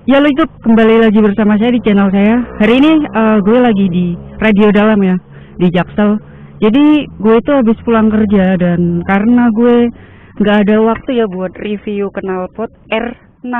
Ya lo itu kembali lagi bersama saya di channel saya. Hari ini gue lagi di Radio Dalam ya, di Jaksel. Jadi gue itu habis pulang kerja dan karena gue nggak ada waktu ya buat review knalpot R9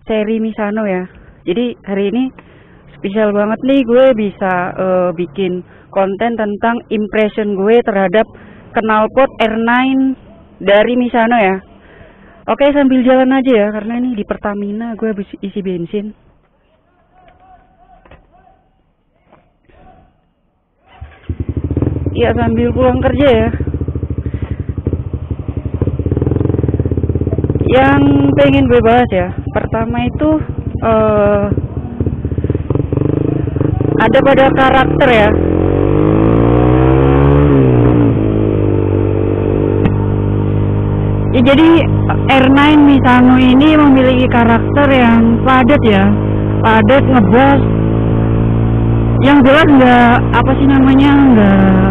seri Misano ya. Jadi hari ini spesial banget nih, gue bisa bikin konten tentang impression gue terhadap knalpot R9 dari Misano ya. Oke, sambil jalan aja ya, karena ini di Pertamina gue habis isi bensin. Ya sambil pulang kerja ya. Yang pengen gue bahas ya, pertama itu ada pada karakter ya. Ya jadi R9 Misano ini memiliki karakter yang padat ya, padat, ngebas. Yang jelas nggak apa sih namanya, nggak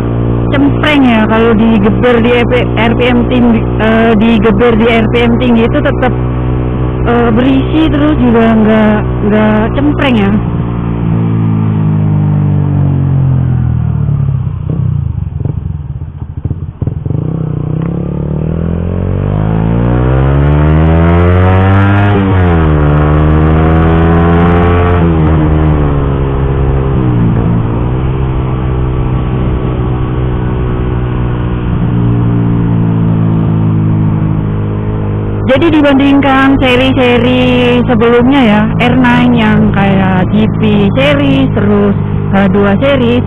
cempreng ya. Kalau digeber di RPM tinggi, digeber di RPM tinggi itu tetap berisi, terus juga nggak cempreng ya. Jadi dibandingkan seri-seri sebelumnya ya, R9 yang kayak GP series, terus H2 series,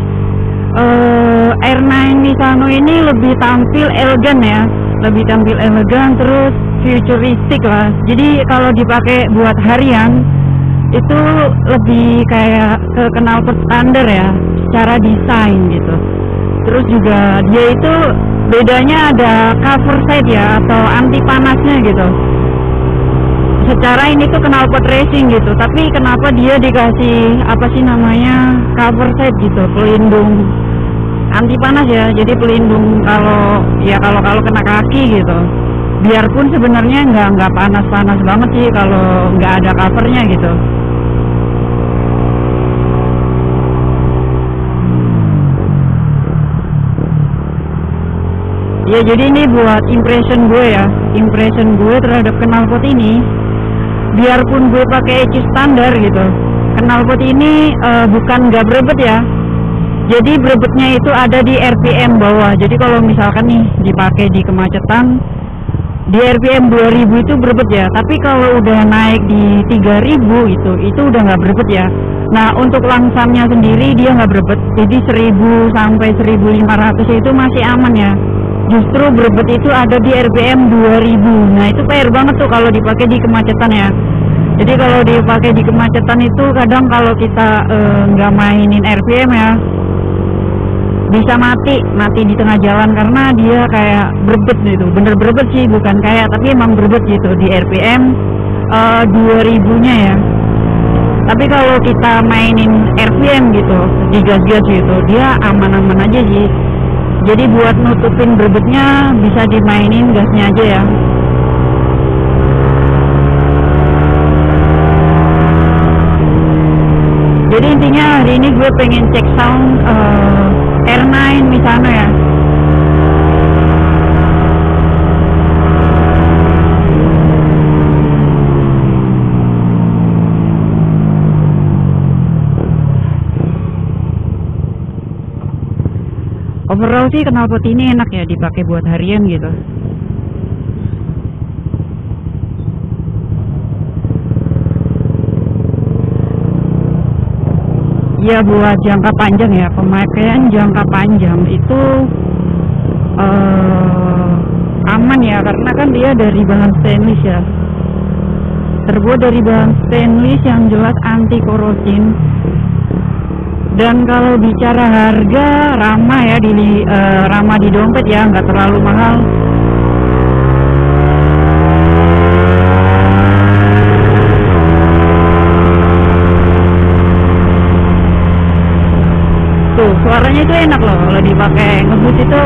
R9 Misano ini lebih tampil elegan ya, lebih tampil elegan, terus futuristik lah. Jadi kalau dipakai buat harian itu lebih kayak ke knalpot standar ya, secara desain gitu. Terus juga dia itu bedanya ada cover side ya, atau anti panasnya gitu. Secara ini tuh knalpot racing gitu, tapi kenapa dia dikasih apa sih namanya, cover side gitu, pelindung anti panas ya. Jadi pelindung kalau kena kaki gitu. Biarpun sebenarnya nggak panas banget sih kalau nggak ada covernya gitu. Ya jadi ini buat impression gue terhadap knalpot ini. Biarpun gue pakai ECU standar gitu, knalpot ini bukan nggak berebet ya. Jadi berebetnya itu ada di RPM bawah. Jadi kalau misalkan nih dipakai di kemacetan, di RPM 2000 itu berebet ya. Tapi kalau udah naik di 3000 itu udah nggak berebet ya. Nah untuk langsamnya sendiri dia nggak berebet. Jadi 1000 sampai 1500 itu masih aman ya. Justru berebet itu ada di RPM 2000. Nah itu PR banget tuh kalau dipakai di kemacetan ya. Jadi kalau dipakai di kemacetan itu kadang kalau kita nggak mainin RPM ya, bisa mati di tengah jalan karena dia kayak berebet gitu. Bener berebet sih, bukan kayak, tapi emang berebet gitu di RPM 2000 nya ya. Tapi kalau kita mainin RPM gitu, digas-gas gitu, dia aman-aman aja sih. Jadi buat nutupin berebetnya bisa dimainin gasnya aja ya. Jadi intinya hari ini gue pengen cek sound R9 Misano ya. Overall sih knalpot ini enak ya dipakai buat harian gitu. Ya buat jangka panjang ya, pemakaian jangka panjang itu aman ya, karena kan dia dari bahan stainless ya. Terbuat dari bahan stainless yang jelas anti korosin. Dan kalau bicara harga, ramah ya, ramah di dompet ya, nggak terlalu mahal. Tuh suaranya itu enak loh kalau dipakai ngebut itu,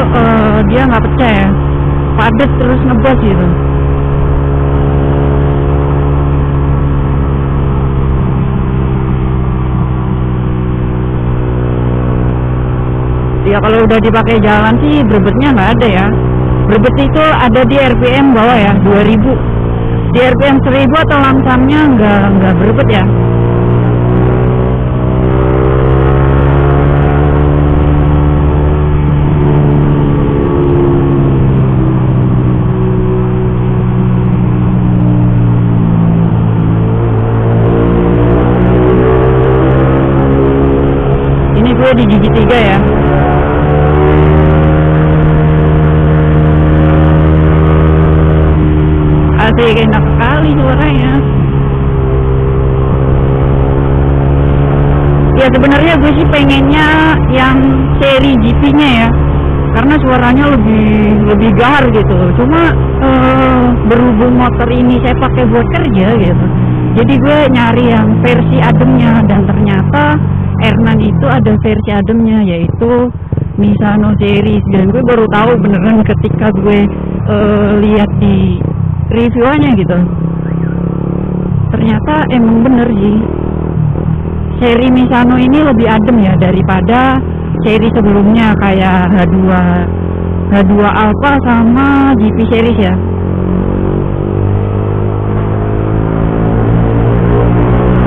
dia nggak pecah ya, padat terus ngebas gitu. Ya kalau udah dipakai jalan sih berebetnya nggak ada ya. Berebet itu ada di RPM bawah ya, 2000. Di RPM 1000 atau lamsamnya nggak berebet ya. Ini gue di gigi 3 ya. Asik, enak sekali suaranya. Ya sebenarnya gue sih pengennya yang seri GP-nya ya, karena suaranya lebih gahar gitu. Cuma berhubung motor ini saya pakai buat kerja gitu, jadi gue nyari yang versi ademnya, dan ternyata R9 itu ada versi ademnya, yaitu Misano Series. Dan gue baru tahu beneran ketika gue lihat di review-nya gitu, ternyata emang bener sih, seri Misano ini lebih adem ya daripada seri sebelumnya kayak H2 Alpha sama GP series ya.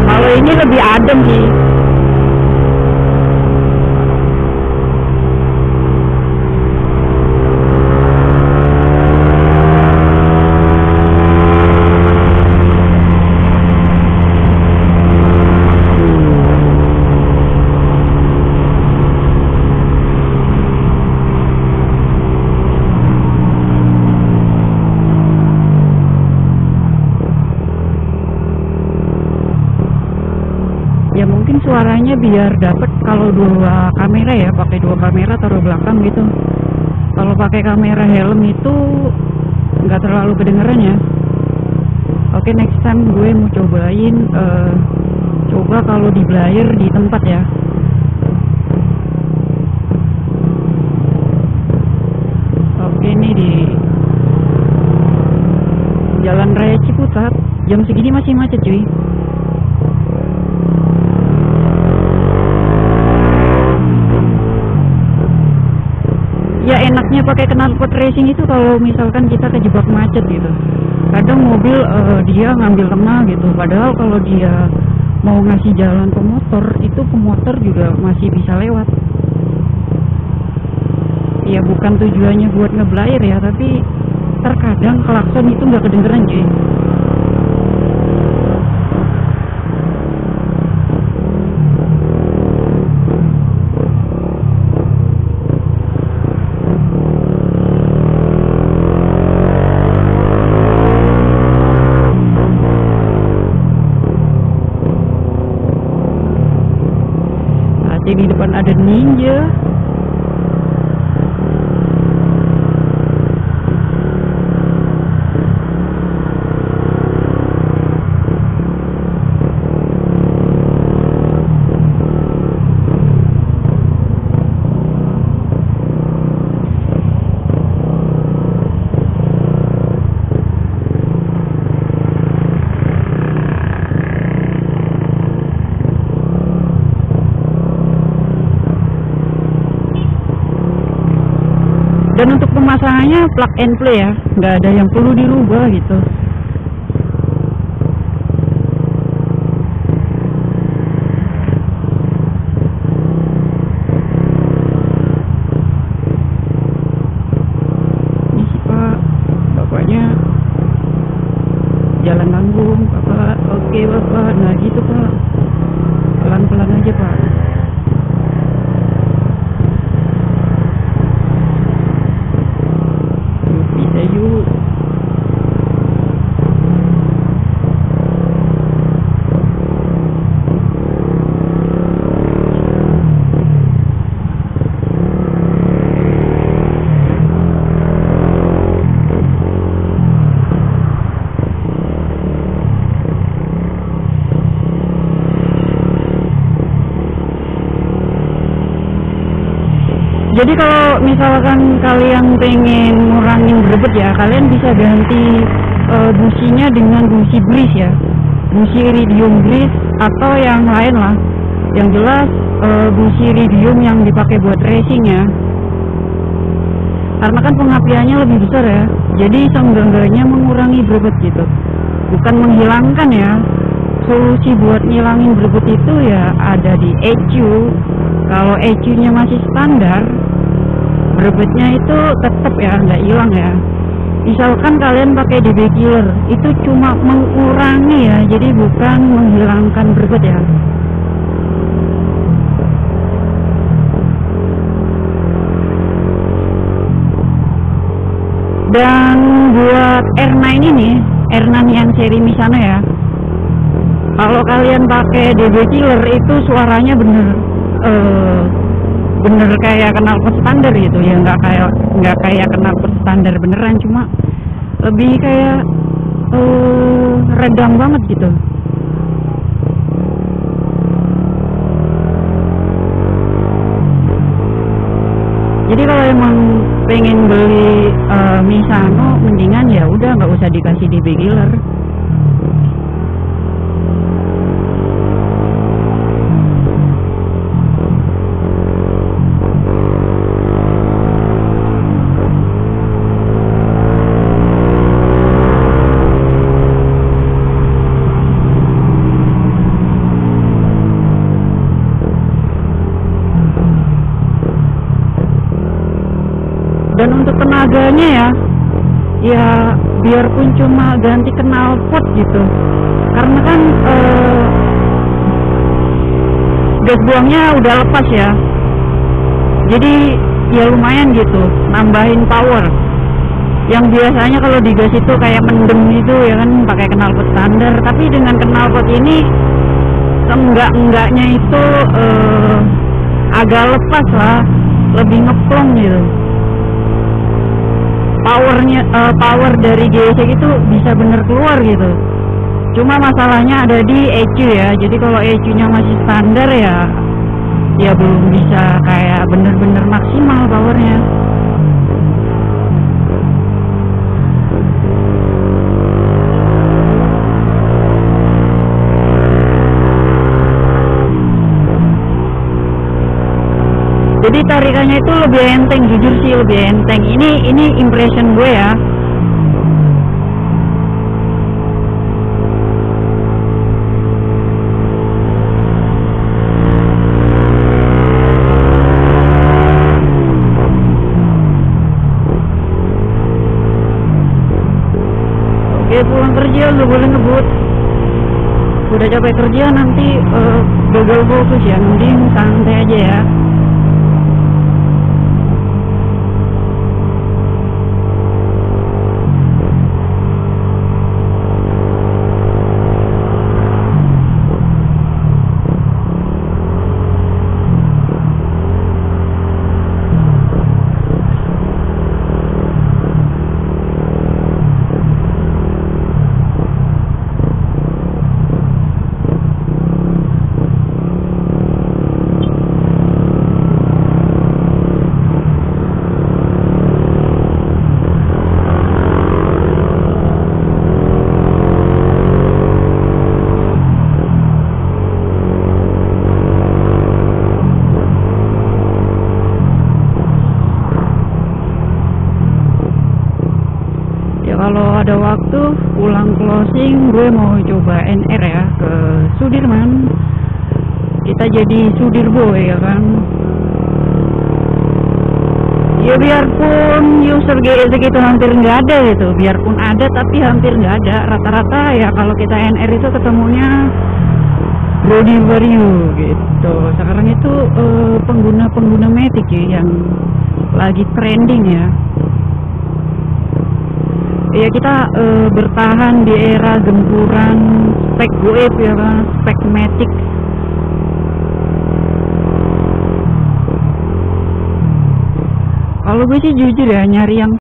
Kalau ini lebih adem sih. Ya mungkin suaranya biar dapet kalau dua kamera ya, pakai dua kamera taruh belakang gitu. Kalau pakai kamera helm itu nggak terlalu kedengeran ya. Oke, next time gue mau cobain coba kalau di blare di tempat ya. Oke, ini di Jalan Raya Ciputat, jam segini masih macet cuy. Ya enaknya pakai knalpot racing itu kalau misalkan kita kejebak macet gitu. Kadang mobil dia ngambil tengah gitu, padahal kalau dia mau ngasih jalan pemotor, itu pemotor juga masih bisa lewat. Ya bukan tujuannya buat ngeblayer ya, tapi terkadang klakson itu nggak kedengeran cuy. Di depan ada Ninja. Dan untuk pemasangannya plug and play ya, nggak ada yang perlu dirubah gitu. Ini sih Pak, bapaknya jalan tanggung Bapak. Oke Bapak, nah gitu Pak, pelan-pelan aja Pak. Jadi kalau misalkan kalian pengen ngurangin berebet ya, kalian bisa ganti businya dengan busi breeze ya, busi iridium breeze atau yang lain lah. Yang jelas busi iridium yang dipakai buat racing ya, karena kan pengapiannya lebih besar ya, jadi seenggak-enggaknya mengurangi berebut gitu, bukan menghilangkan ya. Solusi buat ngilangin berebut itu ya ada di ECU. Kalau ECU-nya masih standar, berebutnya itu tetap ya, nggak hilang ya. Misalkan kalian pakai DB killer, itu cuma mengurangi ya, jadi bukan menghilangkan berebut ya. Dan buat R9 ini, R9 yang seri Misano ya, kalau kalian pakai DB killer itu suaranya bener kayak knalpot standar gitu ya, nggak kayak knalpot standar beneran, cuma lebih kayak redam banget gitu. Jadi kalau emang pengen beli Misano, mendingan ya udah nggak usah dikasih DB killer. Dan untuk tenaganya ya biarpun cuma ganti knalpot gitu, karena kan gas buangnya udah lepas ya, jadi ya lumayan gitu nambahin power. Yang biasanya kalau digas itu kayak mendem gitu ya kan, pakai knalpot standar, tapi dengan knalpot ini enggaknya itu agak lepas lah, lebih ngeplong gitu. Power dari GSX itu bisa bener keluar gitu. Cuma masalahnya ada di ECU ya. Jadi kalau ECU-nya masih standar ya belum bisa kayak bener-bener maksimal powernya. Jadi tarikannya itu lebih enteng, jujur sih lebih enteng. Ini impression gue ya. Oke, pulang kerja lu boleh ngebut. Udah capek kerja nanti gagal fokus ya, mending santai aja ya. Kalau ada waktu pulang closing, gue mau coba NR ya ke Sudirman. Kita jadi Sudir boy ya kan. Ya biarpun user GSX itu hampir nggak ada gitu, biarpun ada tapi hampir nggak ada. Rata-rata ya kalau kita NR itu ketemunya Brody Vario gitu. Sekarang itu pengguna Matic ya yang lagi trending ya. Ya kita bertahan di era gempuran spek goib ya kan, spek Matic. Kalau gue sih jujur ya nyari yang